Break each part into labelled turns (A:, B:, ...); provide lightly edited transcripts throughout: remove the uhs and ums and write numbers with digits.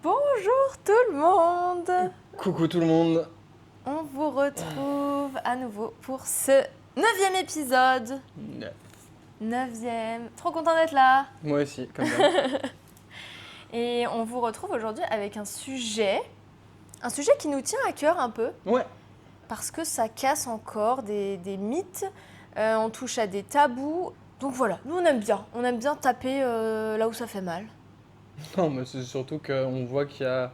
A: Bonjour tout le monde.
B: Coucou tout le monde.
A: On vous retrouve à nouveau pour ce 9e épisode. 9e. Trop content d'être là.
B: Moi aussi, comme ça.
A: Et on vous retrouve aujourd'hui avec un sujet qui nous tient à cœur un peu.
B: Ouais.
A: Parce que ça casse encore des mythes, on touche à des tabous. Donc voilà, nous on aime bien taper là où ça fait mal.
B: Non, mais c'est surtout qu'on voit qu'il y a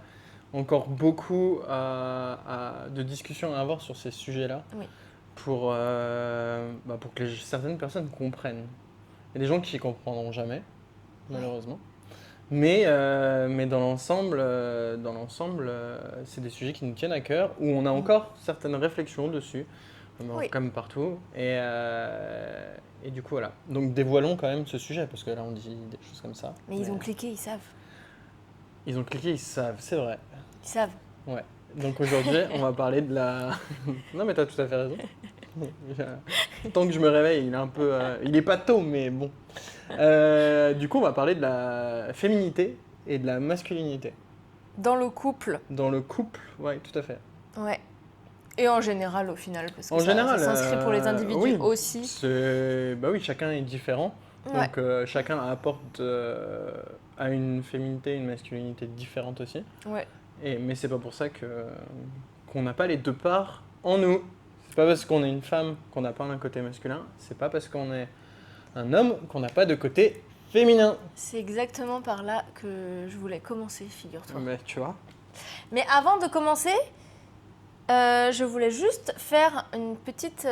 B: encore beaucoup de discussions à avoir sur ces sujets-là.
A: Oui.
B: Pour que certaines personnes comprennent. Il y a des gens qui ne comprendront jamais, malheureusement. Mais dans l'ensemble, c'est des sujets qui nous tiennent à cœur, où on a encore certaines réflexions dessus, comme partout. Et du coup, voilà. Donc dévoilons quand même ce sujet, parce que là, on dit des choses comme ça.
A: Mais ils ont cliqué, ils savent.
B: Ils ont cliqué, ils savent, c'est vrai.
A: Ils savent.
B: Ouais. Donc aujourd'hui, on va parler de la... Non, mais t'as tout à fait raison. Tant que je me réveille, il est un peu... Il est pas tôt, mais bon. Du coup, on va parler de la féminité et de la masculinité.
A: Dans le couple.
B: Dans le couple, ouais, tout à fait.
A: Ouais. Et en général, au final, parce que
B: En général,
A: ça s'inscrit pour les individus
B: oui,
A: aussi.
B: Bah oui, chacun est différent.
A: Ouais.
B: Donc chacun apporte à une féminité et une masculinité différentes aussi.
A: Ouais.
B: Mais c'est pas pour ça qu'on n'a pas les deux parts en nous. C'est pas parce qu'on est une femme qu'on n'a pas un côté masculin. C'est pas parce qu'on est un homme qu'on n'a pas de côté féminin.
A: C'est exactement par là que je voulais commencer, figure-toi.
B: Mais tu vois.
A: Mais avant de commencer, je voulais juste faire une petite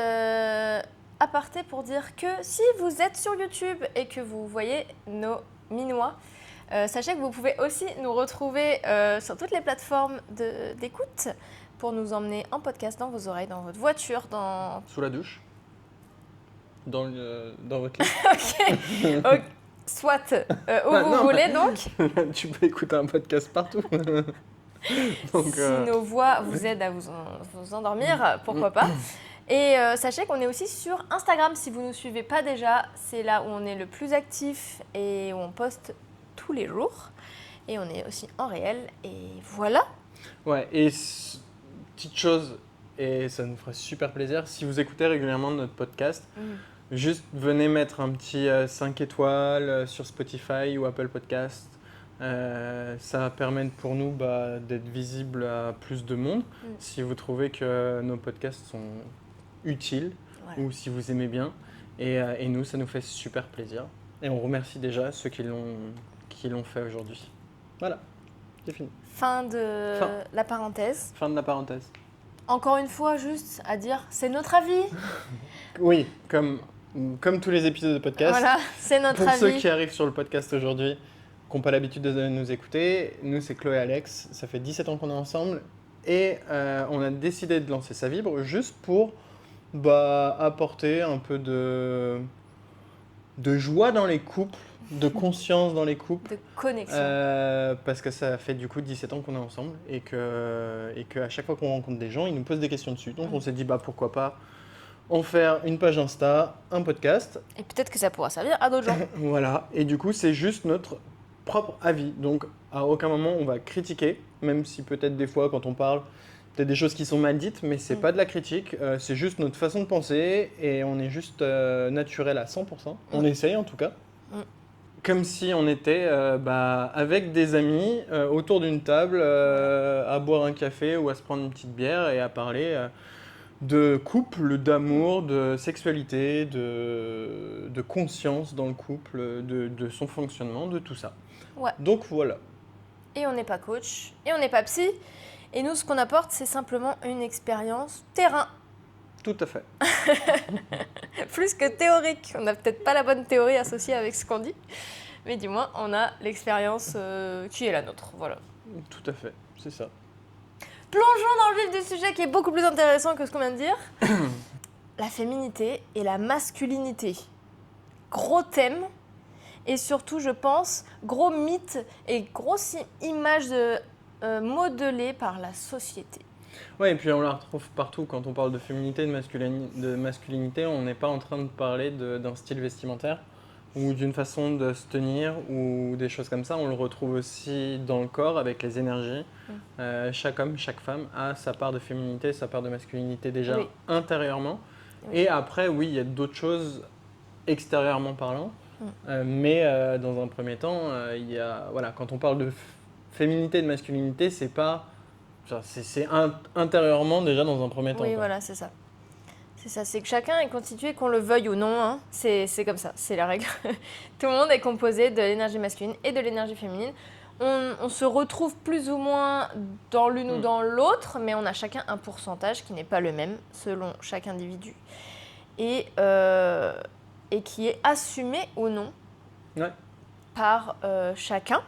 A: aparté pour dire que si vous êtes sur YouTube et que vous voyez nos minois, sachez que vous pouvez aussi nous retrouver sur toutes les plateformes d'écoute pour nous emmener en podcast dans vos oreilles, dans votre voiture, dans...
B: Sous la douche. Dans votre lit.
A: Ok. Soit où vous voulez donc.
B: Tu peux écouter un podcast partout. Donc,
A: si nos voix vous aident à vous endormir, pourquoi pas. Et sachez qu'on est aussi sur Instagram. Si vous ne nous suivez pas déjà, c'est là où on est le plus actif et où on poste tous les jours. Et on est aussi en réel. Et voilà.
B: Ouais, et petite chose, et ça nous ferait super plaisir, si vous écoutez régulièrement notre podcast, juste venez mettre un petit 5 étoiles sur Spotify ou Apple Podcast. Ça va permettre pour nous d'être visibles à plus de monde. Si vous trouvez que nos podcasts sont utiles ou si vous aimez bien. Et nous, ça nous fait super plaisir. Et on remercie déjà ceux qui l'ont fait aujourd'hui. Voilà, c'est fini.
A: Fin de la parenthèse.
B: Fin de la parenthèse.
A: Encore une fois, juste à dire, c'est notre avis.
B: Oui, comme tous les épisodes de podcast.
A: Voilà, c'est notre
B: Pour
A: avis.
B: ceux qui arrivent sur le podcast aujourd'hui, qui n'ont pas l'habitude de nous écouter, nous c'est Chloé et Alex, ça fait 17 ans qu'on est ensemble et on a décidé de lancer Ça Vibre juste pour apporter un peu de joie dans les couples, de conscience dans les couples.
A: De connexion.
B: Parce que ça fait du coup 17 ans qu'on est ensemble et qu'à chaque fois qu'on rencontre des gens, ils nous posent des questions dessus. Donc on s'est dit pourquoi pas en faire une page Insta, un podcast.
A: Et peut-être que ça pourra servir à d'autres gens.
B: Voilà, et du coup c'est juste notre propre avis. Donc à aucun moment on va critiquer, même si peut-être des fois quand on parle, peut-être des choses qui sont mal dites, mais c'est pas de la critique, c'est juste notre façon de penser et on est juste naturel à 100%. On essaye en tout cas. Comme si on était avec des amis autour d'une table à boire un café ou à se prendre une petite bière et à parler de couple, d'amour, de sexualité, de conscience dans le couple, de son fonctionnement, de tout ça.
A: Ouais.
B: Donc voilà.
A: Et on n'est pas coach, et on n'est pas psy. Et nous, ce qu'on apporte, c'est simplement une expérience terrain.
B: Tout à fait.
A: Plus que théorique. On n'a peut-être pas la bonne théorie associée avec ce qu'on dit, mais du moins, on a l'expérience qui est la nôtre. Voilà.
B: Tout à fait, c'est ça.
A: Plongeons dans le vif du sujet qui est beaucoup plus intéressant que ce qu'on vient de dire. La féminité et la masculinité. Gros thème. Et surtout, je pense, gros mythe et grosse image modelée par la société.
B: Ouais, et puis on la retrouve partout quand on parle de féminité, de masculinité, on n'est pas en train de parler d'un style vestimentaire. ou d'une façon de se tenir ou des choses comme ça. On le retrouve aussi dans le corps avec les énergies. Chaque homme, chaque femme a sa part de féminité, sa part de masculinité déjà
A: Oui.
B: intérieurement.
A: Oui.
B: Et après, oui, il y a d'autres choses extérieurement parlant. Mais dans un premier temps, il y a, voilà, quand on parle de féminité et de masculinité, c'est pas, c'est intérieurement déjà dans un premier temps.
A: Oui,
B: Quoi.
A: voilà, c'est ça. C'est ça, c'est que chacun est constitué, qu'on le veuille ou non, hein. C'est comme ça, c'est la règle. Tout le monde est composé de l'énergie masculine et de l'énergie féminine. On se retrouve plus ou moins dans l'une ou dans l'autre, mais on a chacun un pourcentage qui n'est pas le même selon chaque individu. Et qui est assumé ou non par chacun.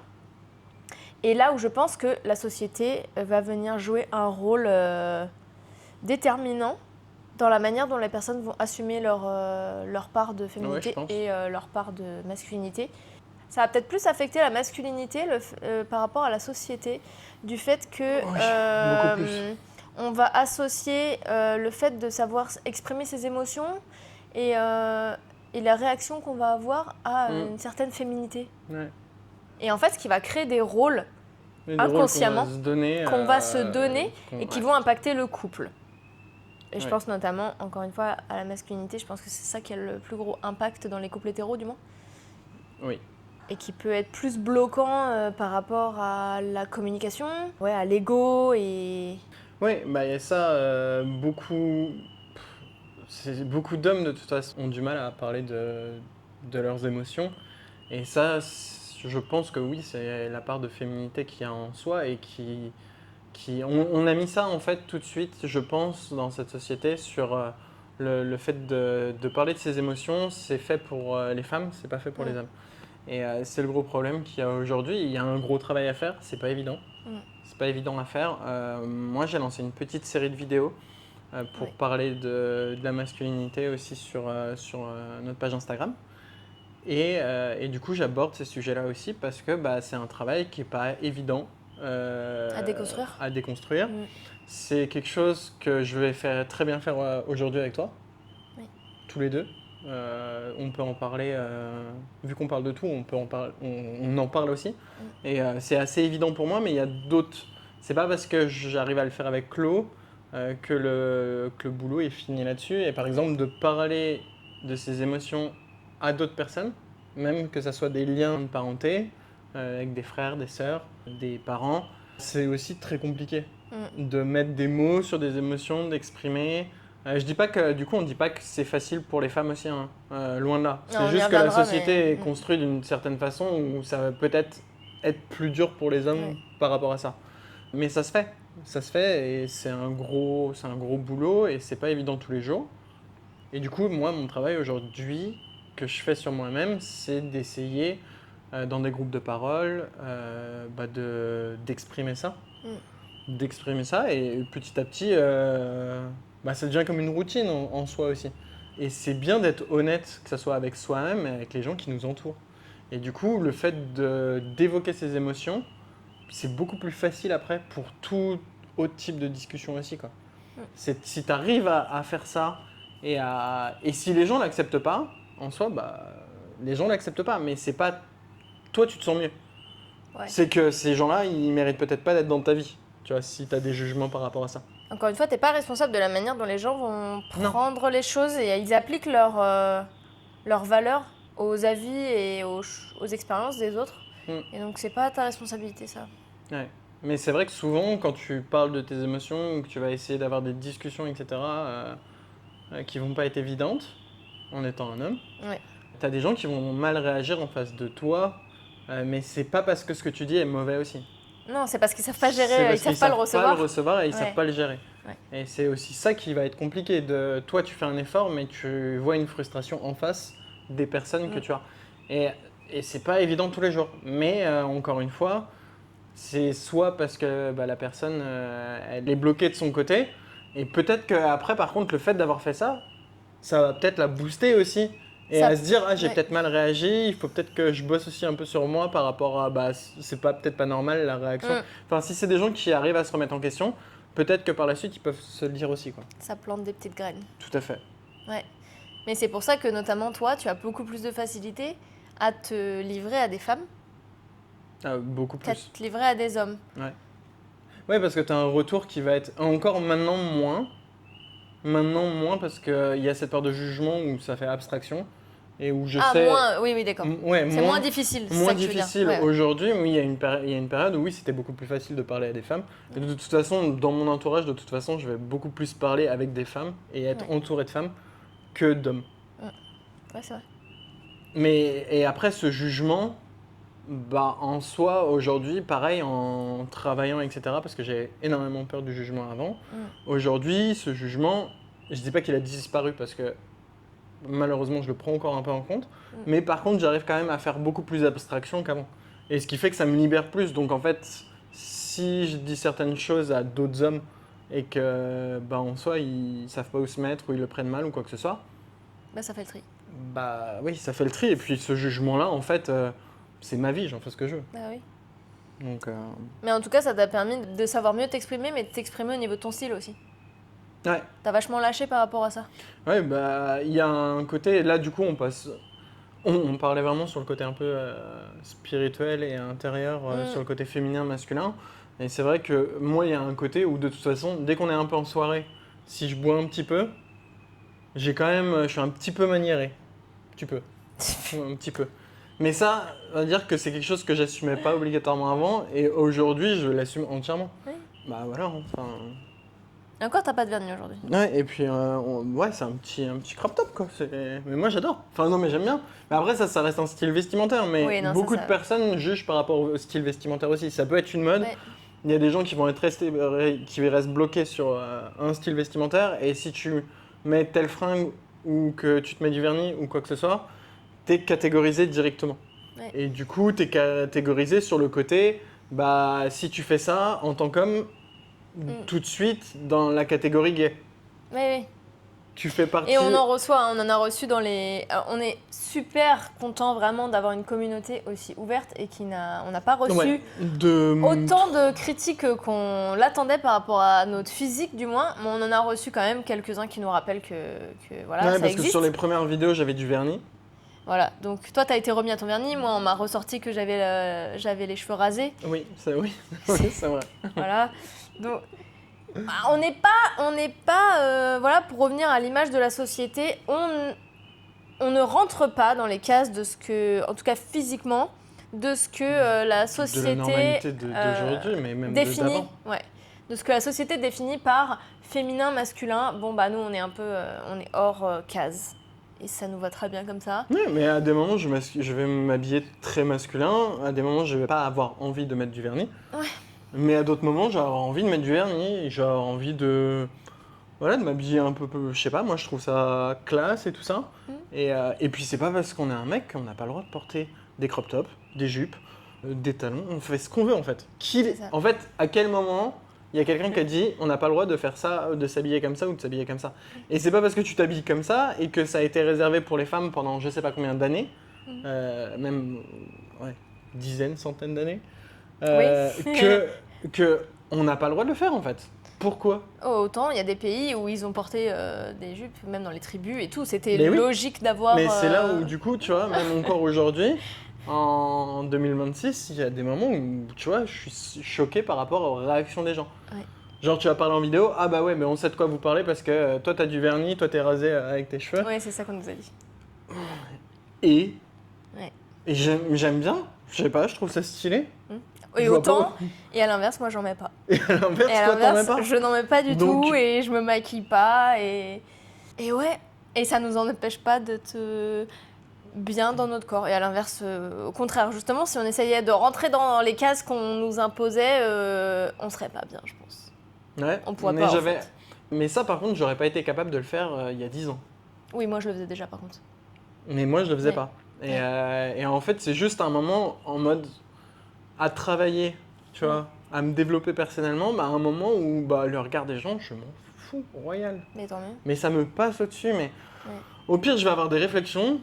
A: Et là où je pense que la société va venir jouer un rôle déterminant dans la manière dont les personnes vont assumer leur part de féminité et leur part de masculinité. Ça va peut-être plus affecter la masculinité par rapport à la société, du fait que on va associer le fait de savoir exprimer ses émotions et la réaction qu'on va avoir à une certaine féminité. Ouais. Et en fait, ce qui va créer des rôles inconsciemment qu'on va se donner et qui vont impacter le couple. Et je pense notamment, encore une fois, à la masculinité. Je pense que c'est ça qui a le plus gros impact dans les couples hétéros, du moins. Oui. Et qui peut être plus bloquant par rapport à la communication, à l'ego et...
B: Oui, bah il y a ça, beaucoup d'hommes de toute façon ont du mal à parler de leurs émotions. Et ça, je pense que oui, c'est la part de féminité qu'il y a en soi et on a mis ça en fait tout de suite, je pense, dans cette société sur le fait de parler de ses émotions. C'est fait pour les femmes, c'est pas fait pour les hommes. Et c'est le gros problème qu'il y a aujourd'hui. Il y a un gros travail à faire, c'est pas évident. C'est pas évident à faire. Moi, j'ai lancé une petite série de vidéos pour parler de la masculinité aussi sur notre page Instagram. Et du coup, j'aborde ces sujets-là aussi parce que c'est un travail qui n'est pas évident à déconstruire. C'est quelque chose que je vais très bien faire aujourd'hui avec toi, tous les deux. On peut en parler, vu qu'on parle de tout, on en parle aussi. Et c'est assez évident pour moi, mais il y a d'autres. C'est pas parce que j'arrive à le faire avec Chlo que le boulot est fini là-dessus. Et par exemple, de parler de ses émotions à d'autres personnes, même que ce soit des liens de parenté, avec des frères, des sœurs, des parents, c'est aussi très compliqué de mettre des mots sur des émotions, d'exprimer. Je dis pas que, du coup, on ne dit pas que c'est facile pour les femmes aussi, hein. Loin de là. C'est juste que la société est construite d'une certaine façon où ça va peut-être être plus dur pour les hommes par rapport à ça. Mais ça se fait et c'est un gros boulot et c'est pas évident tous les jours. Et du coup, moi, mon travail aujourd'hui que je fais sur moi-même, c'est d'essayer dans des groupes de parole d'exprimer ça. D'exprimer ça et petit à petit, ça devient comme une routine en soi aussi. Et c'est bien d'être honnête, que ce soit avec soi-même et avec les gens qui nous entourent. Et du coup, le fait d'évoquer ces émotions, c'est beaucoup plus facile après pour tout autre type de discussion aussi, quoi. Si tu arrives à faire ça et si les gens ne l'acceptent pas, en soi, les gens ne l'acceptent pas, mais c'est pas... Toi, tu te sens mieux. C'est que ces gens-là, ils méritent peut-être pas d'être dans ta vie, tu vois, si tu as des jugements par rapport à ça.
A: Encore une fois, tu n'es pas responsable de la manière dont les gens vont prendre les choses et ils appliquent leurs valeurs aux avis et aux expériences des autres. Et donc, c'est pas ta responsabilité, ça.
B: Ouais. Mais c'est vrai que souvent, quand tu parles de tes émotions ou que tu vas essayer d'avoir des discussions, etc., qui vont pas être évidentes, en étant un homme, tu as des gens qui vont mal réagir en face de toi, mais c'est pas parce que ce que tu dis est mauvais aussi.
A: Non, c'est parce qu'ils savent pas gérer, ils savent pas le recevoir.
B: Ils savent pas le recevoir et ils savent pas le gérer. Et c'est aussi ça qui va être compliqué. Toi, tu fais un effort, mais tu vois une frustration en face des personnes que tu as. Et c'est pas évident tous les jours. Mais encore une fois, c'est soit parce que la personne elle est bloquée de son côté, et peut-être qu'après, par contre, le fait d'avoir fait ça, ça va peut-être la booster aussi. Et à se dire, j'ai peut-être mal réagi, il faut peut-être que je bosse aussi un peu sur moi par rapport à, c'est peut-être pas normal la réaction. Enfin, si c'est des gens qui arrivent à se remettre en question, peut-être que par la suite, ils peuvent se le dire aussi, quoi.
A: Ça plante des petites graines.
B: Tout à fait.
A: Ouais. Mais c'est pour ça que notamment toi, tu as beaucoup plus de facilité à te livrer à des femmes
B: Beaucoup
A: qu'à
B: plus.
A: te livrer à des hommes.
B: Ouais, parce que tu as un retour qui va être encore maintenant moins. Maintenant moins parce qu'il y a cette peur de jugement où ça fait abstraction et où je sais.
A: Moins, oui, d'accord.
B: Ouais,
A: C'est moins difficile, c'est
B: moins
A: ça que tu veux dire.
B: difficile.
A: Ouais.
B: Aujourd'hui, oui, il y a une période où oui, c'était beaucoup plus facile de parler à des femmes. Et de toute façon, dans mon entourage, de toute façon, je vais beaucoup plus parler avec des femmes et être entouré de femmes que d'hommes.
A: Ouais, c'est vrai.
B: Et après, ce jugement, bah, en soi, aujourd'hui, pareil, en travaillant, etc., parce que j'ai énormément peur du jugement avant, aujourd'hui, ce jugement, je dis pas qu'il a disparu parce que malheureusement, je le prends encore un peu en compte, mais par contre, j'arrive quand même à faire beaucoup plus abstraction qu'avant. Et ce qui fait que ça me libère plus. Donc en fait, si je dis certaines choses à d'autres hommes et que, bah, en soi, ils savent pas où se mettre ou ils le prennent mal ou quoi que ce soit,
A: Bah, ça fait le tri.
B: bah oui, ça fait le tri. Et puis ce jugement-là, en fait, c'est ma vie, j'en fais ce que je veux.
A: Ah oui.
B: Donc,
A: Mais en tout cas, ça t'a permis de savoir mieux t'exprimer, mais de t'exprimer au niveau de ton style aussi.
B: ouais.
A: T'as vachement lâché par rapport à ça.
B: Ouais, bah il y a un côté, là du coup on passe, on parlait vraiment sur le côté un peu spirituel et intérieur, sur le côté féminin, masculin. Et c'est vrai que moi il y a un côté où de toute façon, dès qu'on est un peu en soirée, si je bois un petit peu, j'ai quand même, je suis un petit peu maniéré. Un petit peu. Un petit peu. Mais ça, on va dire que c'est quelque chose que j'assumais pas obligatoirement avant et aujourd'hui je l'assume entièrement.
A: Oui.
B: Bah voilà, enfin...
A: Et encore, t'as pas de vernis aujourd'hui.
B: Ouais, et puis, ouais, c'est un petit crop top, quoi. Mais moi, j'adore. Enfin, non, mais j'aime bien. Mais après, ça reste un style vestimentaire. Mais
A: Oui, non,
B: beaucoup
A: ça,
B: de personnes jugent par rapport au style vestimentaire aussi. Ça peut être une mode.
A: Ouais.
B: Il y a des gens qui vont être qui restent bloqués sur un style vestimentaire. Et si tu mets telle fringue ou que tu te mets du vernis ou quoi que ce soit, t'es catégorisé directement.
A: Ouais.
B: Et du coup, t'es catégorisé sur le côté, bah, si tu fais ça en tant qu'homme, tout de suite dans la catégorie gay.
A: Oui, oui.
B: Tu fais partie.
A: Et on en reçoit, on en a reçu dans les. On est super content vraiment d'avoir une communauté aussi ouverte et on n'a pas reçu
B: Ouais,
A: autant de critiques qu'on l'attendait par rapport à notre physique du moins, mais on en a reçu quand même quelques-uns qui nous rappellent que voilà,
B: ouais,
A: ça
B: parce
A: existe.
B: que sur les premières vidéos, j'avais du vernis.
A: Voilà, donc toi t'as été remis à ton vernis, moi on m'a ressorti que j'avais les cheveux rasés.
B: Oui, c'est oui, c'est vrai.
A: Voilà, donc bah, on n'est pas voilà, pour revenir à l'image de la société, on ne rentre pas dans les cases de ce que, en tout cas physiquement, de ce que la société
B: De la normalité d'aujourd'hui, mais même
A: définit,
B: d'avant.
A: ouais, de ce que la société définit par féminin, masculin. Bon bah nous on est un peu, on est hors case. Et ça nous va très bien comme ça.
B: Oui, mais à des moments, je vais m'habiller très masculin. À des moments, je vais pas avoir envie de mettre du vernis.
A: Ouais.
B: Mais à d'autres moments, j'ai envie de mettre du vernis. J'ai envie de, voilà, de m'habiller un peu, je sais pas. Moi, je trouve ça classe et tout ça. Et puis, c'est pas parce qu'on est un mec qu'on n'a pas le droit de porter des crop tops, des jupes, des talons. On fait ce qu'on veut en fait. En fait, à quel moment il y a quelqu'un qui a dit on n'a pas le droit de faire ça, de s'habiller comme ça ou de s'habiller comme ça. Et c'est pas parce que tu t'habilles comme ça et que ça a été réservé pour les femmes pendant je sais pas combien d'années, même dizaines, centaines d'années, que on n'a pas le droit de le faire en fait. Pourquoi ?
A: Autant il y a des pays où ils ont porté des jupes, même dans les tribus et tout. C'était
B: Mais oui.
A: logique d'avoir.
B: Mais c'est là où du coup, tu vois, même encore aujourd'hui, en 2026, il y a des moments où, tu vois, je suis choqué par rapport aux réactions des gens.
A: Ouais.
B: Genre, tu vas parler en vidéo, ah bah ouais, mais on sait de quoi vous parlez parce que toi, t'as du vernis, toi, t'es rasé avec tes cheveux.
A: Ouais, c'est ça qu'on nous a dit.
B: Et,
A: Ouais.
B: et j'aime bien, je sais pas, je trouve ça stylé.
A: Et
B: Je vois
A: autant,
B: pas.
A: et à l'inverse, moi j'en mets pas.
B: Et à l'inverse,
A: Et à
B: toi, t'en mets
A: l'inverse,
B: pas.
A: je n'en mets pas du
B: Donc-
A: tout et je me maquille pas. Et ouais, et ça nous en empêche pas d'être bien dans notre corps. Et à l'inverse, au contraire, justement, si on essayait de rentrer dans les cases qu'on nous imposait, on serait pas bien, je pense.
B: Ouais,
A: On pourrait
B: mais
A: pas, en fait.
B: Mais ça, par contre, j'aurais pas été capable de le faire il y a 10 ans.
A: Oui, moi je le faisais déjà par contre.
B: Mais moi, je le faisais
A: Ouais.
B: pas. Et en fait, c'est juste un moment en mode à travailler, tu vois, à me développer personnellement, bah, un moment où bah, le regard des gens, je m'en fous, royal.
A: Mais tant mieux.
B: Mais ça me passe au-dessus, mais
A: Ouais.
B: au pire, je vais avoir des réflexions,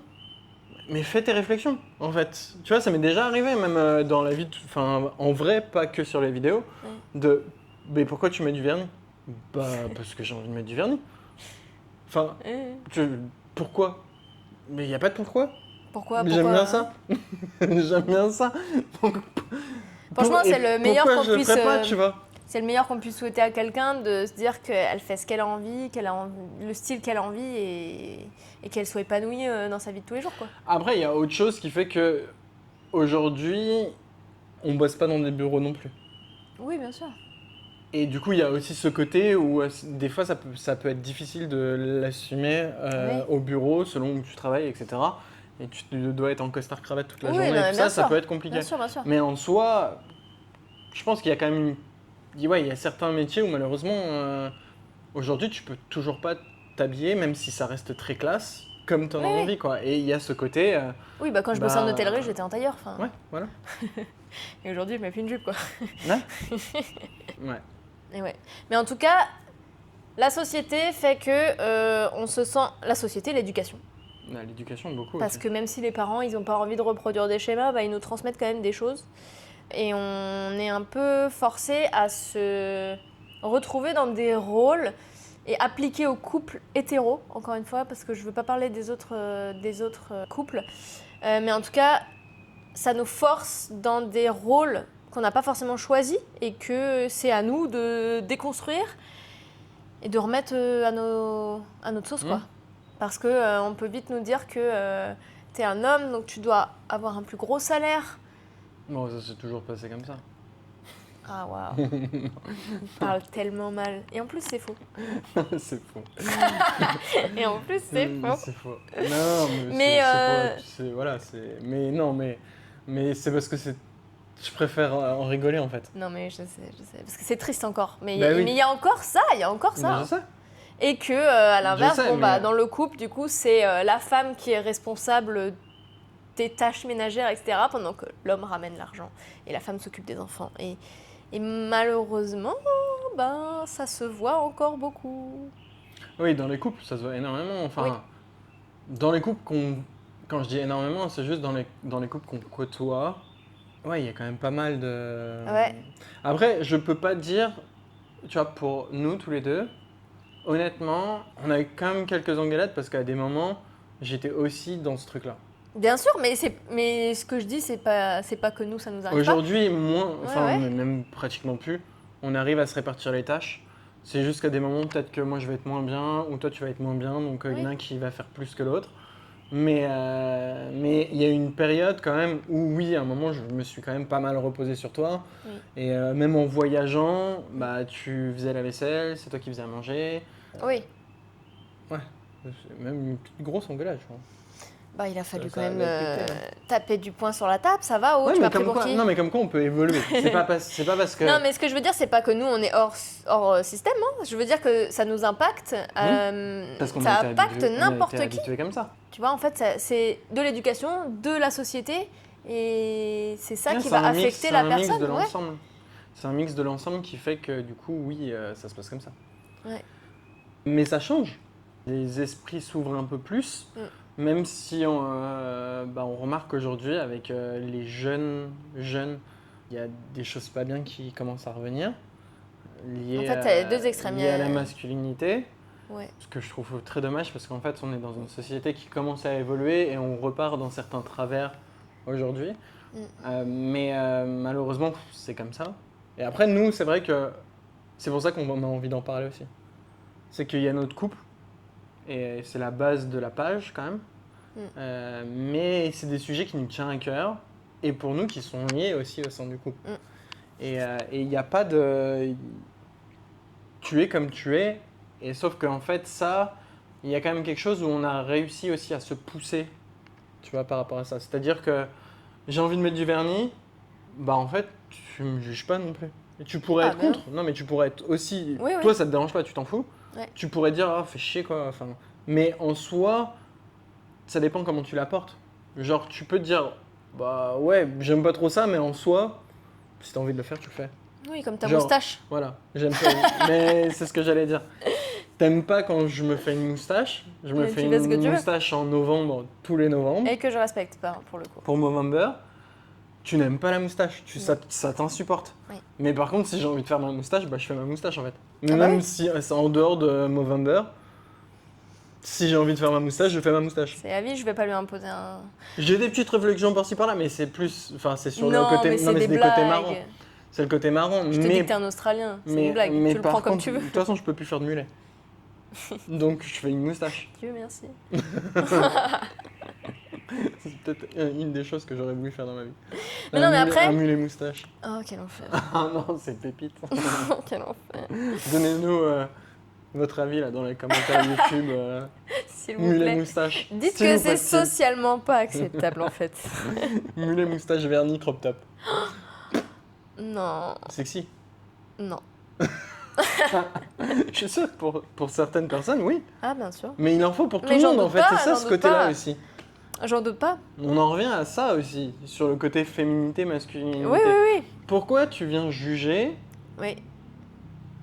B: mais fais tes réflexions, en fait. Tu vois, ça m'est déjà arrivé, même dans la vie, enfin, en vrai, pas que sur les vidéos, de, mais pourquoi tu mets du vernis ? Bah, parce que j'ai envie de mettre du vernis. Enfin, pourquoi ? Mais il n'y a pas de pourquoi.
A: Pourquoi
B: J'aime bien ça. J'aime bien ça. Donc,
A: Franchement, c'est le meilleur
B: pourquoi
A: qu'on
B: je le
A: puisse.
B: ferais pas, tu vois.
A: C'est le meilleur qu'on puisse souhaiter à quelqu'un, de se dire qu'elle fait ce qu'elle a envie, le style qu'elle a envie et qu'elle soit épanouie dans sa vie de tous les jours, quoi.
B: Après, il y a autre chose qui fait que aujourd'hui, on bosse pas dans des bureaux non plus.
A: Oui, bien sûr.
B: Et du coup, il y a aussi ce côté où des fois, ça peut être difficile de l'assumer au bureau, selon où tu travailles, etc. Et tu dois être en costard-cravate toute la
A: Oui,
B: journée.
A: non,
B: Et tout
A: bien
B: ça
A: sûr.
B: peut être compliqué.
A: Bien sûr.
B: Mais en soi, je pense qu'il y a quand même il y a certains métiers où malheureusement, aujourd'hui, tu peux toujours pas t'habiller, même si ça reste très classe, comme tu en as
A: Oui.
B: envie, quoi. Et il y a ce côté...
A: Oui, bah quand je bossais en hôtellerie, j'étais en tailleur.
B: Ouais, voilà.
A: Et aujourd'hui, je mets plus une jupe, quoi.
B: Ouais. Ouais.
A: Et ouais. Mais en tout cas, la société fait que on se sent... La société, l'éducation.
B: L'éducation, beaucoup
A: Parce
B: aussi.
A: que même si les parents, ils n'ont pas envie de reproduire des schémas, bah, ils nous transmettent quand même des choses. Et on est un peu forcé à se retrouver dans des rôles et appliquer aux couples hétéros, encore une fois, parce que je ne veux pas parler des autres couples. Mais en tout cas, ça nous force dans des rôles qu'on n'a pas forcément choisis et que c'est à nous de déconstruire et de remettre à notre sauce, quoi. Parce qu'on peut vite nous dire que tu es un homme, donc tu dois avoir un plus gros salaire.
B: Bon, ça s'est toujours passé comme ça.
A: Ah waouh, il parle tellement mal. Et en plus, c'est faux.
B: C'est faux.
A: Et en plus, c'est faux.
B: C'est faux. Non,
A: Mais,
B: c'est voilà, c'est... Mais non, mais c'est parce que c'est... Je préfère en rigoler, en fait.
A: Non, mais je sais. Parce que c'est triste encore. Mais
B: Bah oui.
A: il y a encore ça,
B: Mais je sais.
A: Et que, à l'inverse,
B: sais, mais-
A: dans le couple, du coup, c'est la femme qui est responsable des tâches ménagères, etc., pendant que l'homme ramène l'argent et la femme s'occupe des enfants. Et malheureusement, ça se voit encore beaucoup.
B: Oui, dans les couples, ça se voit énormément. Enfin,
A: Oui.
B: dans les couples quand je dis énormément, c'est juste dans les couples qu'on côtoie. Ouais, il y a quand même pas mal de...
A: Ouais.
B: Après, je peux pas dire, tu vois, pour nous tous les deux, honnêtement, on a eu quand même quelques engueulades parce qu'à des moments, j'étais aussi dans ce truc-là.
A: Bien sûr, mais ce que je dis, c'est pas que nous, ça nous arrive pas.
B: Aujourd'hui, moins, enfin,
A: ouais.
B: même pratiquement plus, on arrive à se répartir les tâches. C'est juste qu'à des moments, peut-être que moi je vais être moins bien ou toi tu vas être moins bien, donc il y en a un qui va faire plus que l'autre. Mais il y a eu une période quand même où oui, à un moment je me suis quand même pas mal reposé sur toi.
A: Oui.
B: Et même en voyageant, bah, tu faisais la vaisselle, c'est toi qui faisais à manger.
A: Oui.
B: Ouais, même une petite grosse engueulade, je crois.
A: Bah, il a fallu
B: Ça
A: quand même
B: avait pété,
A: taper du poing sur la table, ça va,
B: Ouais,
A: tu
B: mais
A: m'as pris
B: comme
A: pour
B: quoi,
A: qui?
B: non, mais comme quoi on peut évoluer. C'est pas parce que...
A: Non, mais ce que je veux dire, c'est pas que nous, on est hors système. Hein. Je veux dire que ça nous impacte.
B: Parce qu'on
A: ça
B: a été
A: impacte
B: habitué-
A: n'importe
B: on a été
A: qui.
B: habitué comme ça.
A: Tu vois, en fait, c'est de l'éducation, de la société, et c'est ça
B: Ouais,
A: qui
B: c'est
A: va
B: un mix-
A: affecter la
B: C'est un mix
A: personne.
B: de
A: Ouais.
B: l'ensemble. C'est un mix de l'ensemble qui fait que du coup, oui, ça se passe comme ça.
A: Ouais.
B: Mais ça change. Les esprits s'ouvrent un peu plus, même si on remarque qu'aujourd'hui, avec les jeunes, il y a des choses pas bien qui commencent à revenir. Liées
A: En fait, t'as deux extrêmes.
B: liées à la masculinité.
A: Ouais.
B: Ce que je trouve très dommage parce qu'en fait, on est dans une société qui commence à évoluer et on repart dans certains travers aujourd'hui. Mais malheureusement, c'est comme ça. Et après, nous, c'est vrai que c'est pour ça qu'on a envie d'en parler aussi. C'est qu'il y a notre couple et c'est la base de la page quand même. Mais c'est des sujets qui nous tiennent à cœur et pour nous qui sont liés aussi au sein du couple. Et il n'y a pas de... Tu es comme tu es. Et sauf qu'en fait, ça, il y a quand même quelque chose où on a réussi aussi à se pousser, tu vois, par rapport à ça. C'est-à-dire que j'ai envie de mettre du vernis, bah en fait, tu me juges pas non plus. Et tu pourrais être contre. Non, mais tu pourrais être aussi...
A: Oui,
B: Toi, ça te dérange pas, tu t'en fous.
A: Ouais.
B: Tu pourrais dire, ah, fais chier quoi. Enfin, mais en soi, ça dépend comment tu l'apportes. Genre, tu peux te dire, bah ouais, j'aime pas trop ça, mais en soi, si t'as envie de le faire, tu le fais.
A: Oui, comme ta
B: Genre,
A: moustache.
B: Voilà, j'aime pas. Mais c'est ce que j'allais dire. T'aimes pas quand je me fais une moustache. Je me
A: Mais
B: fais
A: tu fais ce que tu
B: une
A: veux.
B: moustache en novembre, tous les novembre,
A: Et que je respecte pas, pour le coup.
B: pour Movember. Tu n'aimes pas la moustache, ça t'insupporte.
A: Oui.
B: Mais par contre, si j'ai envie de faire ma moustache, bah je fais ma moustache en fait. Mais
A: Ah bah
B: même
A: oui.
B: si c'est en dehors de Movember, Si j'ai envie de faire ma moustache, je fais ma moustache.
A: C'est à vie, je vais pas lui imposer un...
B: J'ai des petites réflexions par-ci par-là, mais c'est plus... Enfin, c'est sur
A: non,
B: le côté...
A: mais c'est des
B: des
A: blagues.
B: côtés marrants. C'est le côté marrant,
A: Je te dis que t'es un Australien, c'est une blague, tu le prends comme tu veux.
B: De toute façon, je peux plus faire de mulet. Donc, je fais une moustache.
A: Dieu merci.
B: C'est peut-être une des choses que j'aurais voulu faire dans ma vie.
A: Mais non, mais après...
B: Un mulet moustache.
A: Oh, quel enfer.
B: Ah non, c'est pépite.
A: Quel enfer.
B: Donnez-nous votre avis là dans les commentaires YouTube.
A: S'il vous
B: Mulet
A: plaît.
B: moustache.
A: Dites
B: S'il
A: que
B: vous
A: c'est
B: plaît-il.
A: socialement pas acceptable en fait.
B: Mulet moustache vernis crop top.
A: Non,
B: Sexy.
A: non.
B: Je suis sûr que pour certaines personnes, oui.
A: Ah, bien sûr.
B: Mais il en faut pour tout
A: Mais
B: le
A: j'en
B: monde en
A: doute
B: fait.
A: pas,
B: C'est ça
A: j'en
B: ce
A: doute
B: côté-là
A: pas.
B: aussi.
A: J'en doute pas.
B: On en revient à ça aussi, sur le côté féminité, masculinité.
A: Oui, oui, oui.
B: Pourquoi tu viens juger?
A: Oui,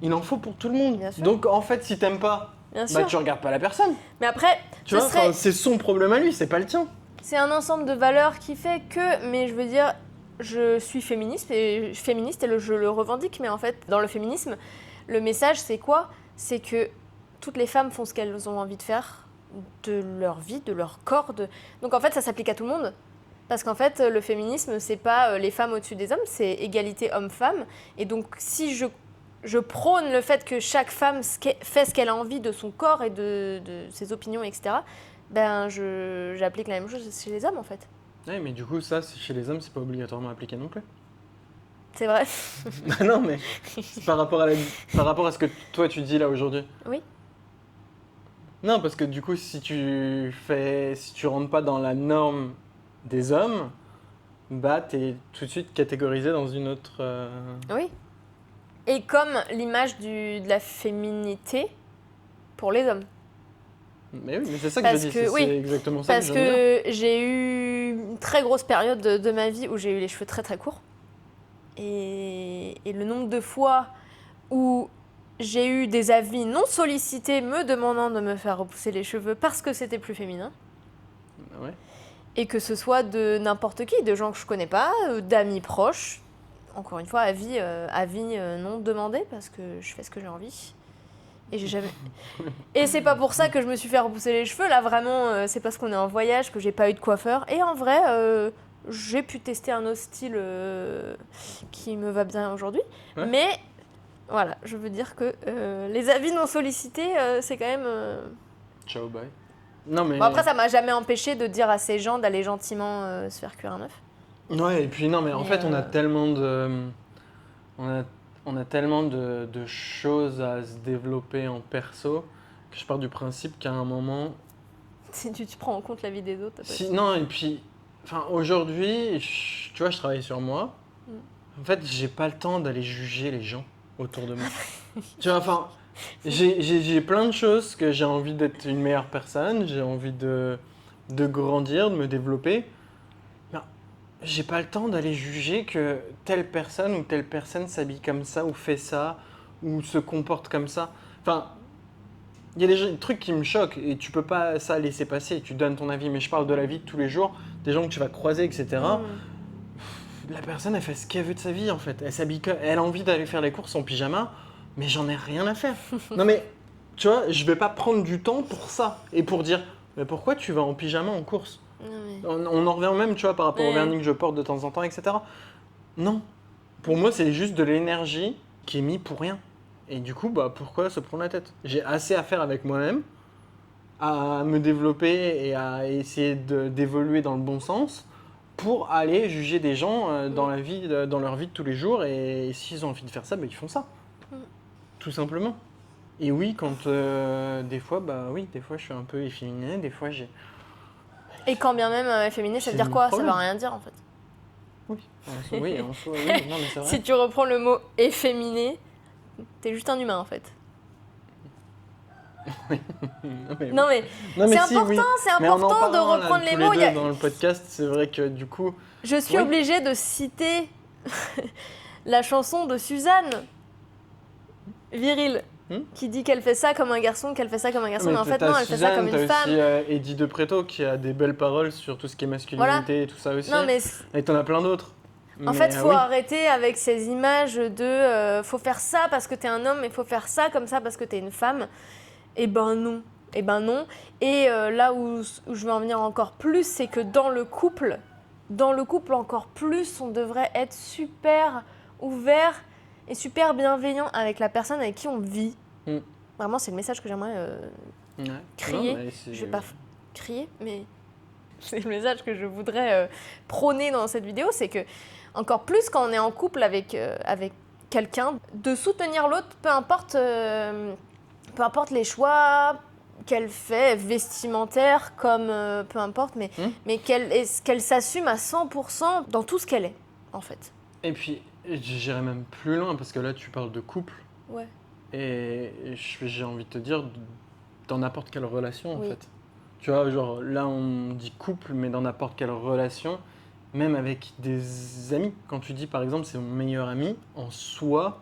B: Il en faut pour tout le monde.
A: Bien sûr.
B: Donc en fait, si t'aimes pas,
A: bien
B: bah
A: sûr.
B: tu regardes pas la personne.
A: Mais après,
B: Tu
A: ce
B: vois,
A: serait...
B: enfin, c'est son problème à lui, c'est pas le tien.
A: c'est un ensemble de valeurs qui fait que, mais je veux dire, je suis féministe et je le revendique, mais en fait, dans le féminisme, le message c'est quoi? C'est que toutes les femmes font ce qu'elles ont envie de faire de leur vie, de leur corps. Donc en fait, ça s'applique à tout le monde. Parce qu'en fait, le féminisme, c'est pas les femmes au-dessus des hommes, c'est égalité homme-femme. Et donc, si je prône le fait que chaque femme fait ce qu'elle a envie de son corps et de ses opinions, etc., ben j'applique la même chose chez les hommes, en fait.
B: Ouais, mais du coup, ça, chez les hommes, c'est pas obligatoirement appliqué non plus.
A: C'est vrai.
B: Bah non, mais c'est par rapport à ce que toi tu dis là aujourd'hui.
A: Oui.
B: Non, parce que du coup, si tu rentres pas dans la norme des hommes, bah t'es tout de suite catégorisé dans une autre.
A: Oui. Et comme l'image de la féminité pour les hommes.
B: Mais oui, mais c'est ça que
A: Parce
B: je dis,
A: que-
B: c'est
A: oui,
B: exactement ça
A: Parce
B: que je viens de dire.
A: que j'ai eu une très grosse période de ma vie où j'ai eu les cheveux très très courts. Et le nombre de fois où j'ai eu des avis non sollicités me demandant de me faire repousser les cheveux parce que c'était plus féminin.
B: Ouais.
A: Et que ce soit de n'importe qui, de gens que je connais pas, d'amis proches. Encore une fois, avis non demandé parce que je fais ce que j'ai envie. Et j'ai jamais. Et c'est pas pour ça que je me suis fait repousser les cheveux. Là, vraiment, c'est parce qu'on est en voyage que j'ai pas eu de coiffeur. Et en vrai, j'ai pu tester un autre style qui me va bien aujourd'hui.
B: Ouais.
A: Mais voilà, je veux dire que les avis non sollicités, c'est quand même.
B: Ciao, bye. Non, mais.
A: Bon, après, ça m'a jamais empêché de dire à ces gens d'aller gentiment se faire cuire un œuf.
B: Ouais, et puis non, mais en
A: Mais,
B: fait, on a tellement de. On a tellement de choses à se développer en perso que je pars du principe qu'à un moment.
A: Si tu prends en compte la vie des autres, t'as pas
B: Si, non, et puis. Enfin, aujourd'hui, tu vois, je travaille sur moi. En fait, j'ai pas le temps d'aller juger les gens autour de moi. Tu vois, enfin, j'ai plein de choses que j'ai envie d'être une meilleure personne, j'ai envie de grandir, de me développer. Mais j'ai pas le temps d'aller juger que telle personne ou telle personne s'habille comme ça, ou fait ça, ou se comporte comme ça. Enfin, il y a des trucs qui me choquent et tu peux pas ça laisser passer, tu donnes ton avis. Mais je parle de la vie de tous les jours, des gens que tu vas croiser, etc. La personne, elle fait ce qu'elle veut de sa vie en fait. Elle s'habille elle a envie d'aller faire les courses en pyjama, mais j'en ai rien à faire. Non mais, tu vois, je vais pas prendre du temps pour ça et pour dire, mais pourquoi tu vas en pyjama en course?
A: Non, mais...
B: On en revient au même, tu vois, par rapport au
A: Ouais.
B: vernis que je porte de temps en temps, etc. Non. Pour moi, c'est juste de l'énergie qui est mise pour rien. Et du coup, bah, pourquoi se prendre la tête? J'ai assez à faire avec moi-même, à me développer et à essayer d'évoluer dans le bon sens pour aller juger des gens dans leur vie de tous les jours. Et s'ils ont envie de faire ça, bah, ils font ça. Tout simplement. Et oui, quand des fois, je suis un peu efféminé, des fois j'ai...
A: Et quand bien même efféminé, ça
B: C'est
A: veut dire
B: mon
A: quoi?
B: problème.
A: Ça veut rien dire en fait.
B: Oui, oui, en soi, oui, non mais c'est vrai.
A: Si tu reprends le mot efféminé, t'es juste un humain en fait.
B: Non, mais
A: Non mais
B: mais
A: c'est
B: si,
A: important,
B: oui.
A: c'est
B: Mais en
A: important de
B: parlant, là,
A: reprendre les
B: tous
A: mots.
B: deux
A: Il y a-
B: dans le podcast, c'est vrai que du coup...
A: Je suis
B: Oui.
A: obligée de citer la chanson de Suzanne, Viril, qui dit qu'elle fait ça comme un garçon, qu'elle fait ça comme un garçon, mais en fait
B: t'as
A: non, elle fait ça comme
B: Suzanne,
A: une
B: t'as
A: femme.
B: aussi Eddie De Pretto qui a des belles paroles sur tout ce qui est masculinité et tout ça aussi.
A: Non mais
B: Et t'en as plein d'autres.
A: en
B: Mais,
A: fait, faut
B: oui.
A: arrêter avec ces images de faut faire ça parce que t'es un homme, mais faut faire ça comme ça parce que t'es une femme. Et ben non. Eh ben non. Et là où je veux en venir encore plus, c'est que dans le couple encore plus, on devrait être super ouvert et super bienveillant avec la personne avec qui on vit. Vraiment, c'est le message que j'aimerais crier.
B: Non,
A: Je vais pas crier, mais c'est le message que je voudrais prôner dans cette vidéo, c'est que encore plus quand on est en couple avec quelqu'un, de soutenir l'autre, peu importe les choix qu'elle fait, vestimentaires, comme peu importe, mais qu'elle s'assume à 100% dans tout ce qu'elle est, en fait.
B: Et puis, j'irais même plus loin, parce que là, tu parles de couple.
A: Ouais.
B: Et j'ai envie de te dire, dans n'importe quelle relation, en
A: Oui.
B: fait. Tu vois, genre, là, on dit couple, mais dans n'importe quelle relation, même avec des amis. Quand tu dis, par exemple, c'est mon meilleur ami, en soi,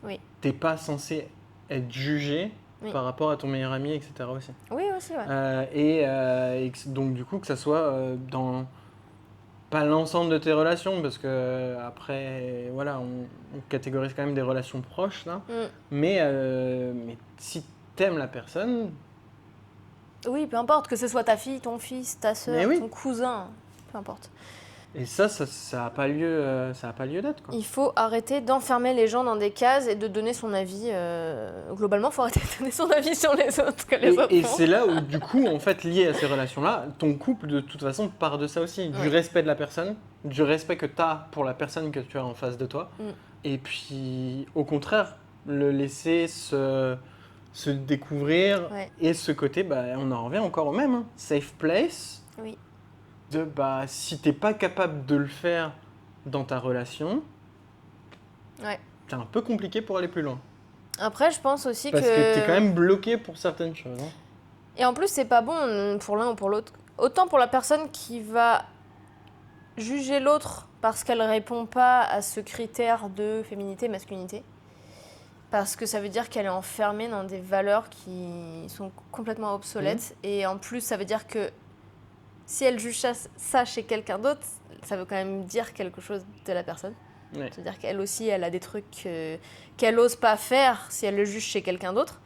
A: Oui.
B: t'es pas censé être jugé par rapport à ton meilleur ami, etc. aussi.
A: Oui, aussi, ouais.
B: Donc, du coup, que ça soit dans pas l'ensemble de tes relations, parce que après, voilà, on catégorise quand même des relations proches, là. Mais si t'aimes la personne...
A: Oui, peu importe, que ce soit ta fille, ton fils, ta sœur, ton cousin, peu importe.
B: Et ça a pas lieu, d'être, quoi.
A: Il faut arrêter d'enfermer les gens dans des cases et de donner son avis. Globalement, il faut arrêter de donner son avis sur les autres que les autres font.
B: Et c'est là où, du coup, en fait, lié à ces relations-là, ton couple, de toute façon, part de ça aussi. Du respect de la personne, du respect que tu as pour la personne que tu as en face de toi. Et puis, au contraire, le laisser se découvrir. Et ce côté, on en revient encore au même. Safe place.
A: Oui.
B: Si t'es pas capable de le faire dans ta relation, c'est un peu compliqué pour aller plus loin.
A: Après, je pense aussi
B: Parce que t'es quand même bloqué pour certaines choses.
A: Et en plus, c'est pas bon pour l'un ou pour l'autre. Autant pour la personne qui va juger l'autre parce qu'elle répond pas à ce critère de féminité, masculinité. Parce que ça veut dire qu'elle est enfermée dans des valeurs qui sont complètement obsolètes. Et en plus, ça veut dire que si elle juge ça chez quelqu'un d'autre, ça veut quand même dire quelque chose de la personne. C'est-à-dire qu'elle aussi, elle a des trucs qu'elle n'ose pas faire si elle le juge chez quelqu'un d'autre.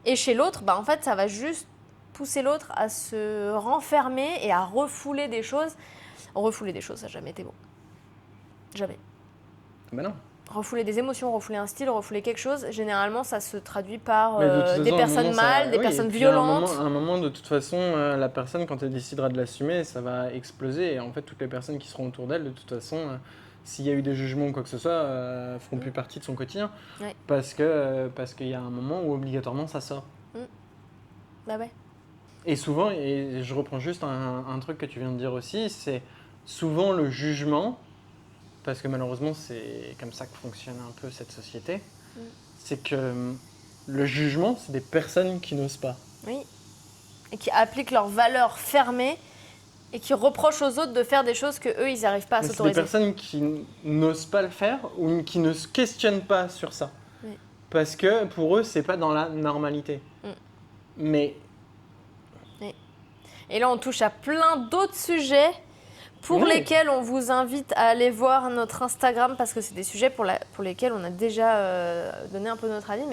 A: Et chez l'autre, en fait, ça va juste pousser l'autre à se renfermer et à refouler des choses. Refouler des choses, ça n'a jamais été bon. Jamais.
B: Non.
A: Refouler des émotions, refouler un style, refouler quelque chose, généralement, ça se traduit par des personnes mal, des personnes violentes.
B: À un moment, de toute façon, la personne, quand elle décidera de l'assumer, ça va exploser. Et en fait, toutes les personnes qui seront autour d'elle, de toute façon, s'il y a eu des jugements ou quoi que ce soit, feront plus partie de son quotidien. Parce qu'il y a un moment où, obligatoirement, ça sort.
A: Bah ouais.
B: Et souvent, et je reprends juste un truc que tu viens de dire aussi, c'est souvent le jugement... Parce que malheureusement, c'est comme ça que fonctionne un peu cette société. C'est que le jugement, c'est des personnes qui n'osent pas.
A: Oui. Et qui appliquent leurs valeurs fermées et qui reprochent aux autres de faire des choses qu'eux, ils n'arrivent pas à s'autoriser.
B: C'est des personnes qui n'osent pas le faire ou qui ne se questionnent pas sur ça. Parce que pour eux, c'est pas dans la normalité. Mais...
A: Et là, on touche à plein d'autres sujets pour lesquels on vous invite à aller voir notre Instagram, parce que c'est des sujets pour lesquels on a déjà donné un peu notre avis.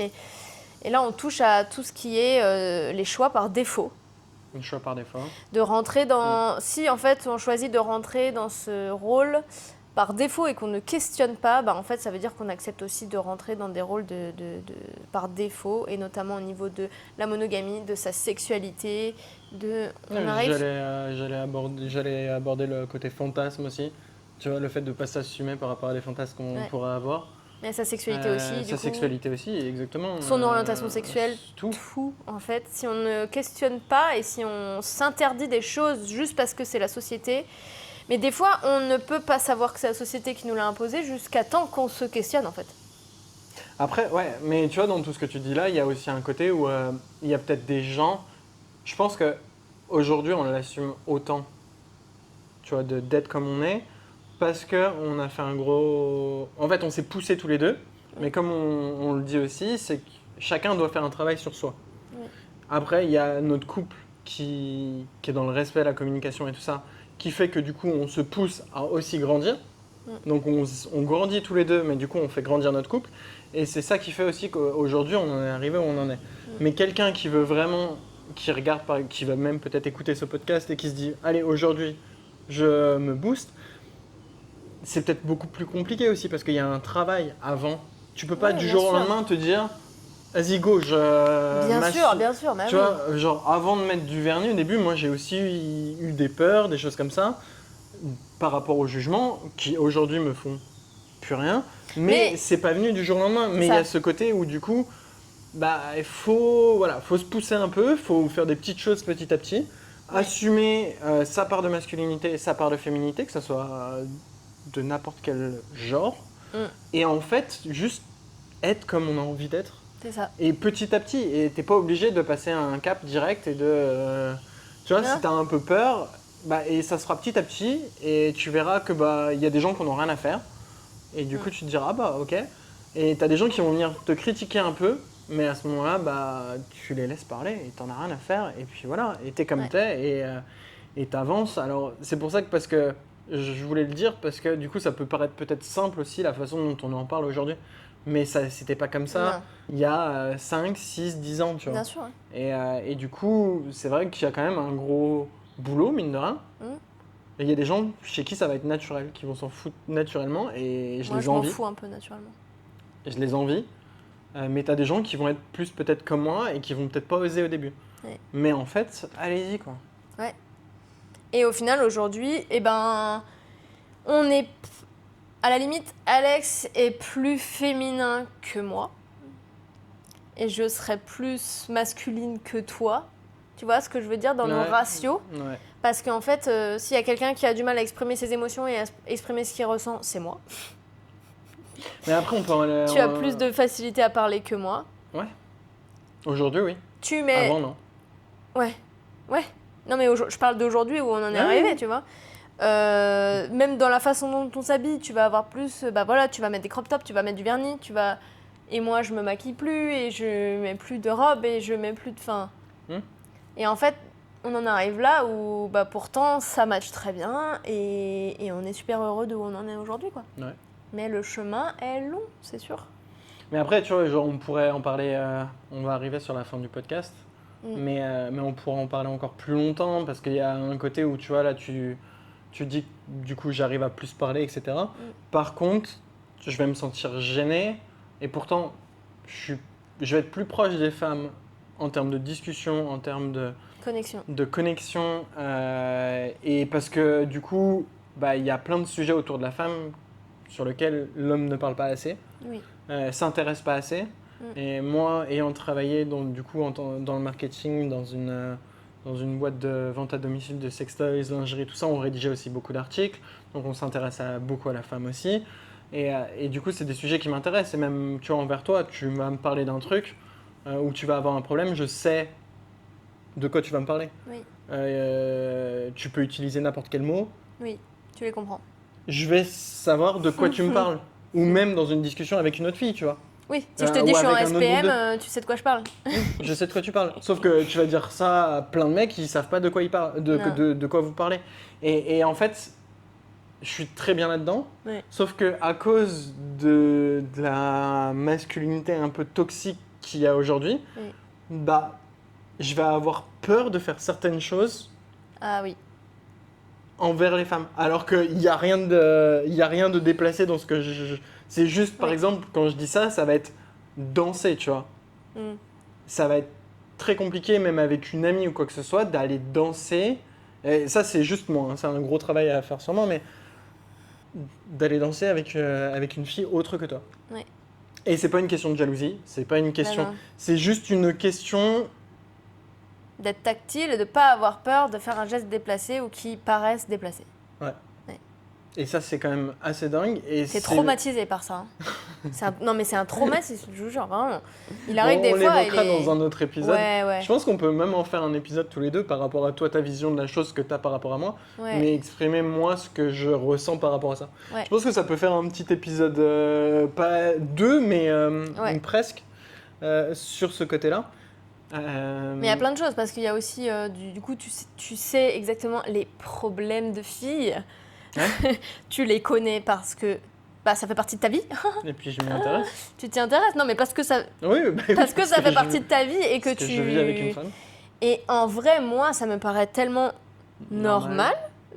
A: Et là, on touche à tout ce qui est les choix par défaut.
B: Les choix par défaut.
A: De rentrer dans... Si, en fait, on choisit de rentrer dans ce rôle par défaut et qu'on ne questionne pas, en fait, ça veut dire qu'on accepte aussi de rentrer dans des rôles par défaut, et notamment au niveau de la monogamie, de sa sexualité,
B: J'allais aborder le côté fantasme aussi. Tu vois, le fait de ne pas s'assumer par rapport à des fantasmes qu'on pourrait avoir.
A: Mais sa sexualité aussi,
B: Sa sexualité aussi, exactement.
A: Son orientation sexuelle, tout, en fait. Si on ne questionne pas et si on s'interdit des choses juste parce que c'est la société... Mais des fois, on ne peut pas savoir que c'est la société qui nous l'a imposé jusqu'à temps qu'on se questionne, en fait.
B: Après, mais tu vois, dans tout ce que tu dis là, il y a aussi un côté où il y a peut-être des gens... Je pense qu'aujourd'hui, on l'assume autant, tu vois, d'être comme on est, parce qu'on a fait un gros... En fait, on s'est poussés tous les deux, mais comme on le dit aussi, c'est que chacun doit faire un travail sur soi. Après, il y a notre couple qui est dans le respect, la communication et tout ça, qui fait que du coup on se pousse à aussi grandir. Donc on grandit tous les deux, mais du coup on fait grandir notre couple. Et c'est ça qui fait aussi qu'aujourd'hui on en est arrivé où on en est. Mais quelqu'un qui veut vraiment qui regarde, qui va même peut-être écouter ce podcast et qui se dit « Allez, aujourd'hui, je me booste », c'est peut-être beaucoup plus compliqué aussi parce qu'il y a un travail avant. Tu peux pas du jour au lendemain te dire « Vas-y, go,
A: Bien sûr, bah
B: tu vois, genre avant de mettre du vernis au début, moi j'ai aussi eu des peurs, des choses comme ça, par rapport au jugement, qui aujourd'hui me font plus rien. Mais c'est pas venu du jour au lendemain. Mais il y a ce côté où du coup, bah il faut se pousser un peu, faut faire des petites choses petit à petit, assumer sa part de masculinité et sa part de féminité, que ça soit de n'importe quel genre, et en fait juste être comme on a envie d'être.
A: C'est ça.
B: Et petit à petit, et t'es pas obligé de passer un cap direct et de... tu vois, si t'as un peu peur, bah, et ça sera petit à petit, et tu verras que bah y a des gens qui n'ont rien à faire, et du coup tu te diras, ah bah ok, et t'as des gens qui vont venir te critiquer un peu, mais à ce moment-là, bah tu les laisses parler, et t'en as rien à faire, et puis voilà, et t'es comme t'es, et t'avances. Alors c'est pour ça que, parce que je voulais le dire, parce que du coup ça peut paraître peut-être simple aussi, la façon dont on en parle aujourd'hui. Mais ça, c'était pas comme ça il y a 5, 6, 10 ans, tu vois.
A: Bien sûr.
B: Et du coup, c'est vrai qu'il y a quand même un gros boulot, mine de rien. Et il y a des gens chez qui ça va être naturel, qui vont s'en foutre naturellement, et je les envie.
A: Je m'en fous un peu naturellement.
B: Et je les envie. Mais t'as des gens qui vont être plus peut-être comme moi et qui vont peut-être pas oser au début. Ouais. Mais en fait, allez-y, quoi.
A: Ouais. Et au final, aujourd'hui, on est... À la limite, Alex est plus féminin que moi. Et je serais plus masculine que toi. Tu vois ce que je veux dire dans nos ratios? Parce qu'en fait, s'il y a quelqu'un qui a du mal à exprimer ses émotions et à exprimer ce qu'il ressent, c'est moi.
B: Mais après, on peut...
A: Tu as plus de facilité à parler que moi.
B: Ouais. Aujourd'hui, oui. Avant, non.
A: Ouais. Non, mais je parle d'aujourd'hui où on en est arrivé, tu vois. Même dans la façon dont on s'habille, tu vas avoir plus, tu vas mettre des crop tops, tu vas mettre du vernis, et moi je me maquille plus et je mets plus de robe et je mets plus de Et en fait, on en arrive là où pourtant ça match très bien et on est super heureux d'où on en est aujourd'hui, quoi. Ouais. Mais le chemin est long, c'est sûr.
B: Mais après, tu vois, genre, on pourrait en parler, on va arriver sur la fin du podcast, mais on pourrait en parler encore plus longtemps parce qu'il y a un côté où, tu vois, là, tu dis que du coup j'arrive à plus parler, etc. Par contre, je vais me sentir gêné et pourtant je vais être plus proche des femmes en termes de discussion, en termes de connexion et parce que du coup, il y a plein de sujets autour de la femme sur lesquels l'homme ne parle pas assez, s'intéresse pas assez. Et moi, ayant travaillé dans le marketing, dans une boîte de vente à domicile de sextoys, lingerie, tout ça, on rédigeait aussi beaucoup d'articles. Donc on s'intéresse beaucoup à la femme aussi. Et du coup, c'est des sujets qui m'intéressent. Et même, tu vois, envers toi, tu vas me parler d'un truc où tu vas avoir un problème, je sais de quoi tu vas me parler. Oui. Tu peux utiliser n'importe quel mot.
A: Oui, tu les comprends.
B: Je vais savoir de quoi tu me parles. Ou même dans une discussion avec une autre fille, tu vois.
A: Oui, si je te dis je suis en SPM, tu sais de quoi je parle.
B: Je sais de quoi tu parles. Sauf que tu vas dire ça à plein de mecs qui ne savent pas de quoi ils parlent, de quoi vous parlez. Et en fait, je suis très bien là-dedans. Oui. Sauf qu'à cause de la masculinité un peu toxique qu'il y a aujourd'hui, je vais avoir peur de faire certaines choses.
A: Ah oui.
B: Envers les femmes. Alors qu'il n'y a rien de déplacé dans ce que c'est juste, par exemple, quand je dis ça, ça va être danser, tu vois. Ça va être très compliqué, même avec une amie ou quoi que ce soit, d'aller danser. Et ça, c'est juste moi, hein, c'est un gros travail à faire sur moi, mais d'aller danser avec une fille autre que toi. Ouais. Et c'est pas une question de jalousie, c'est pas une question... c'est juste une question...
A: d'être tactile et de ne pas avoir peur de faire un geste déplacé ou qui paraisse déplacé.
B: Ouais. Et ça, c'est quand même assez dingue.
A: T'es traumatisé par ça. Non, mais c'est un traumatisme, je vous jure, vraiment. Il arrive des fois...
B: On l'évoquera dans un autre épisode. Ouais. Je pense qu'on peut même en faire un épisode tous les deux par rapport à toi, ta vision de la chose que tu as par rapport à moi, mais exprimer moi ce que je ressens par rapport à ça. Ouais. Je pense que ça peut faire un petit épisode, pas deux, mais presque, sur ce côté-là.
A: Mais il y a plein de choses, parce qu'il y a aussi, du coup, tu sais exactement les problèmes de filles. Ouais. Tu les connais parce que ça fait partie de ta vie.
B: Et puis je m'y intéresse.
A: Tu t'y intéresses, non, mais parce que ça,
B: ça fait partie de
A: ta vie et que
B: je vis avec une femme.
A: Et en vrai, moi, ça me paraît tellement normal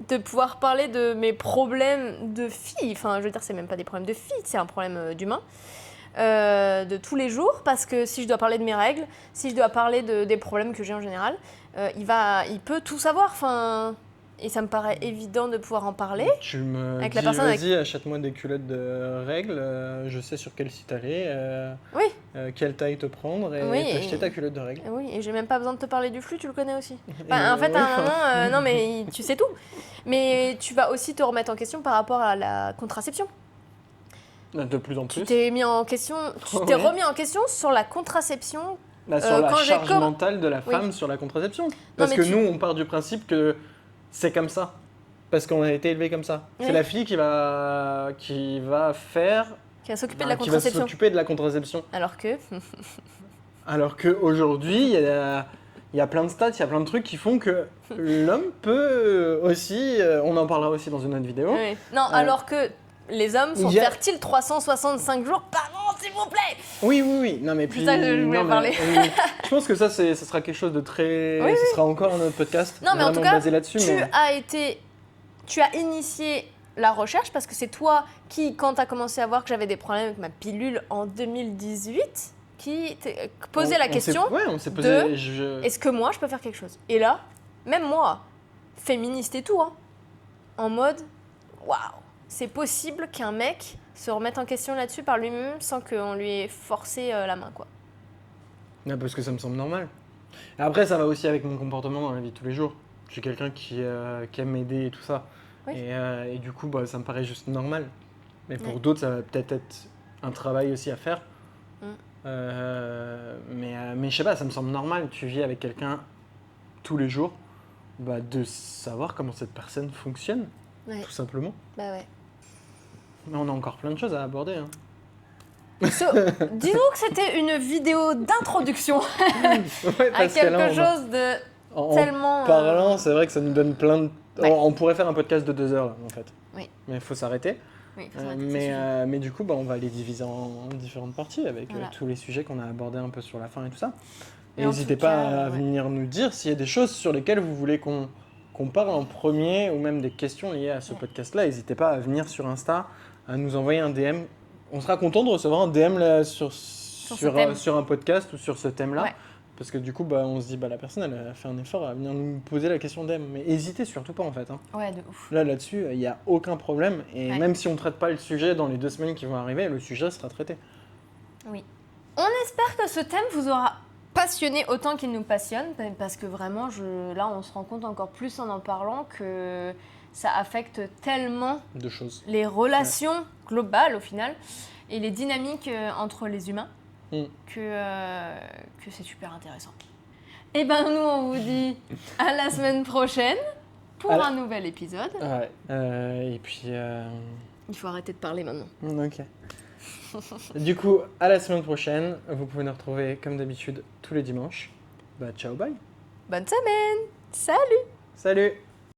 A: de pouvoir parler de mes problèmes de fille. Enfin, je veux dire, c'est même pas des problèmes de fille, c'est un problème d'humain. De tous les jours, parce que si je dois parler de mes règles, si je dois parler des problèmes que j'ai en général, il peut tout savoir. Enfin, et ça me paraît évident de pouvoir en parler.
B: Tu me
A: avec
B: dis,
A: la personne
B: vas-y, achète-moi des culottes de règles, je sais sur quel site aller,
A: Oui.
B: quelle taille te prendre, et
A: Oui,
B: t'acheter ta culotte de règles.
A: Oui, et j'ai même pas besoin de te parler du flux, tu le connais aussi.
B: Et
A: Enfin, en fait,
B: ouais,
A: à un moment, non, mais tu sais tout. Mais tu vas aussi te remettre en question par rapport à la contraception.
B: de plus en
A: Tu
B: plus.
A: t'es mis en question, tu t'es
B: Ouais.
A: remis en question sur la contraception.
B: Sur la
A: quand j'ai
B: charge mentale de la femme sur la contraception. Parce
A: mais
B: que
A: tu-
B: nous, on part du principe que c'est comme ça. Parce qu'on a été élevé comme ça.
A: Oui.
B: C'est la fille qui va faire,
A: Qui va s'occuper de la
B: qui va
A: contraception.
B: s'occuper de la contraception.
A: Alors que,
B: Alors qu'aujourd'hui, il y a plein de stats, il y a plein de trucs qui font que l'homme peut aussi, on en parlera aussi dans une autre vidéo.
A: oui. Non, alors que les hommes sont
B: Il y a-
A: fertiles 365 jours par an, s'il vous plaît.
B: Oui. Non, mais puis.
A: ça que je voulais
B: non, mais-
A: parler.
B: oui. Je pense que ça sera quelque chose de très.
A: Oui,
B: Ce sera encore un autre podcast.
A: Non, mais en
B: vraiment
A: tout cas,
B: basé là-dessus.
A: tu as initié la recherche parce que c'est toi qui, quand tu as commencé à voir que j'avais des problèmes avec ma pilule en 2018, qui t'es posé la question
B: On s'est posé.
A: est-ce que moi je peux faire quelque chose? Et là, même moi, féministe et tout, hein, en mode waouh, c'est possible qu'un mec se remette en question là-dessus par lui-même sans qu'on lui ait forcé la main, quoi.
B: Parce que ça me semble normal. Et après, ça va aussi avec mon comportement dans la vie de tous les jours. Je suis quelqu'un qui aime m'aider et tout ça.
A: Oui.
B: Et du coup, ça me paraît juste normal. Mais pour
A: Ouais.
B: d'autres, ça va peut-être être un travail aussi à faire.
A: Mm.
B: Mais je sais pas, ça me semble normal. Tu vis avec quelqu'un tous les jours, de savoir comment cette personne fonctionne,
A: Ouais.
B: tout simplement.
A: Bah ouais.
B: Mais on a encore plein de choses à aborder. Hein.
A: Disons que c'était une vidéo d'introduction
B: Ouais,
A: à
B: parce que là,
A: quelque chose de
B: en
A: tellement...
B: parlant, c'est vrai que ça nous donne plein de...
A: Ouais.
B: On pourrait faire un podcast de 2 heures, là, en fait.
A: Oui.
B: Mais il faut s'arrêter.
A: Oui, faut arrêter ces sujets.
B: Mais du coup, on va les diviser en différentes parties avec
A: Voilà.
B: tous les sujets qu'on a abordés un peu sur la fin et tout ça. Et
A: Et en
B: n'hésitez
A: tout
B: pas
A: cas,
B: à
A: ouais.
B: venir nous dire s'il y a des choses sur lesquelles vous voulez qu'on parle en premier ou même des questions liées à ce
A: Ouais.
B: podcast-là. N'hésitez pas à venir sur Insta, à nous envoyer un DM. On sera content de recevoir un DM là, sur un podcast ou sur ce thème-là.
A: Ouais.
B: Parce que du coup, on se dit, la personne, elle a fait un effort à venir nous poser la question DM. Mais n'hésitez surtout pas, en fait. Hein.
A: Ouais, de ouf.
B: Là-dessus, il n'y a aucun problème. Et
A: Ouais.
B: même si on ne traite pas le sujet dans les 2 semaines qui vont arriver, le sujet sera traité.
A: Oui. On espère que ce thème vous aura passionné autant qu'il nous passionne, parce que vraiment, là, on se rend compte encore plus en parlant que ça affecte tellement
B: 2 choses.
A: les relations globales, au final, et les dynamiques entre les humains, que c'est super intéressant. Et nous, on vous dit à la semaine prochaine pour un nouvel épisode.
B: Ouais. Et puis...
A: Il faut arrêter de parler maintenant.
B: Ok. Du coup, à la semaine prochaine. Vous pouvez nous retrouver, comme d'habitude, tous les dimanches. Ciao, bye.
A: Bonne semaine. Salut.
B: Salut.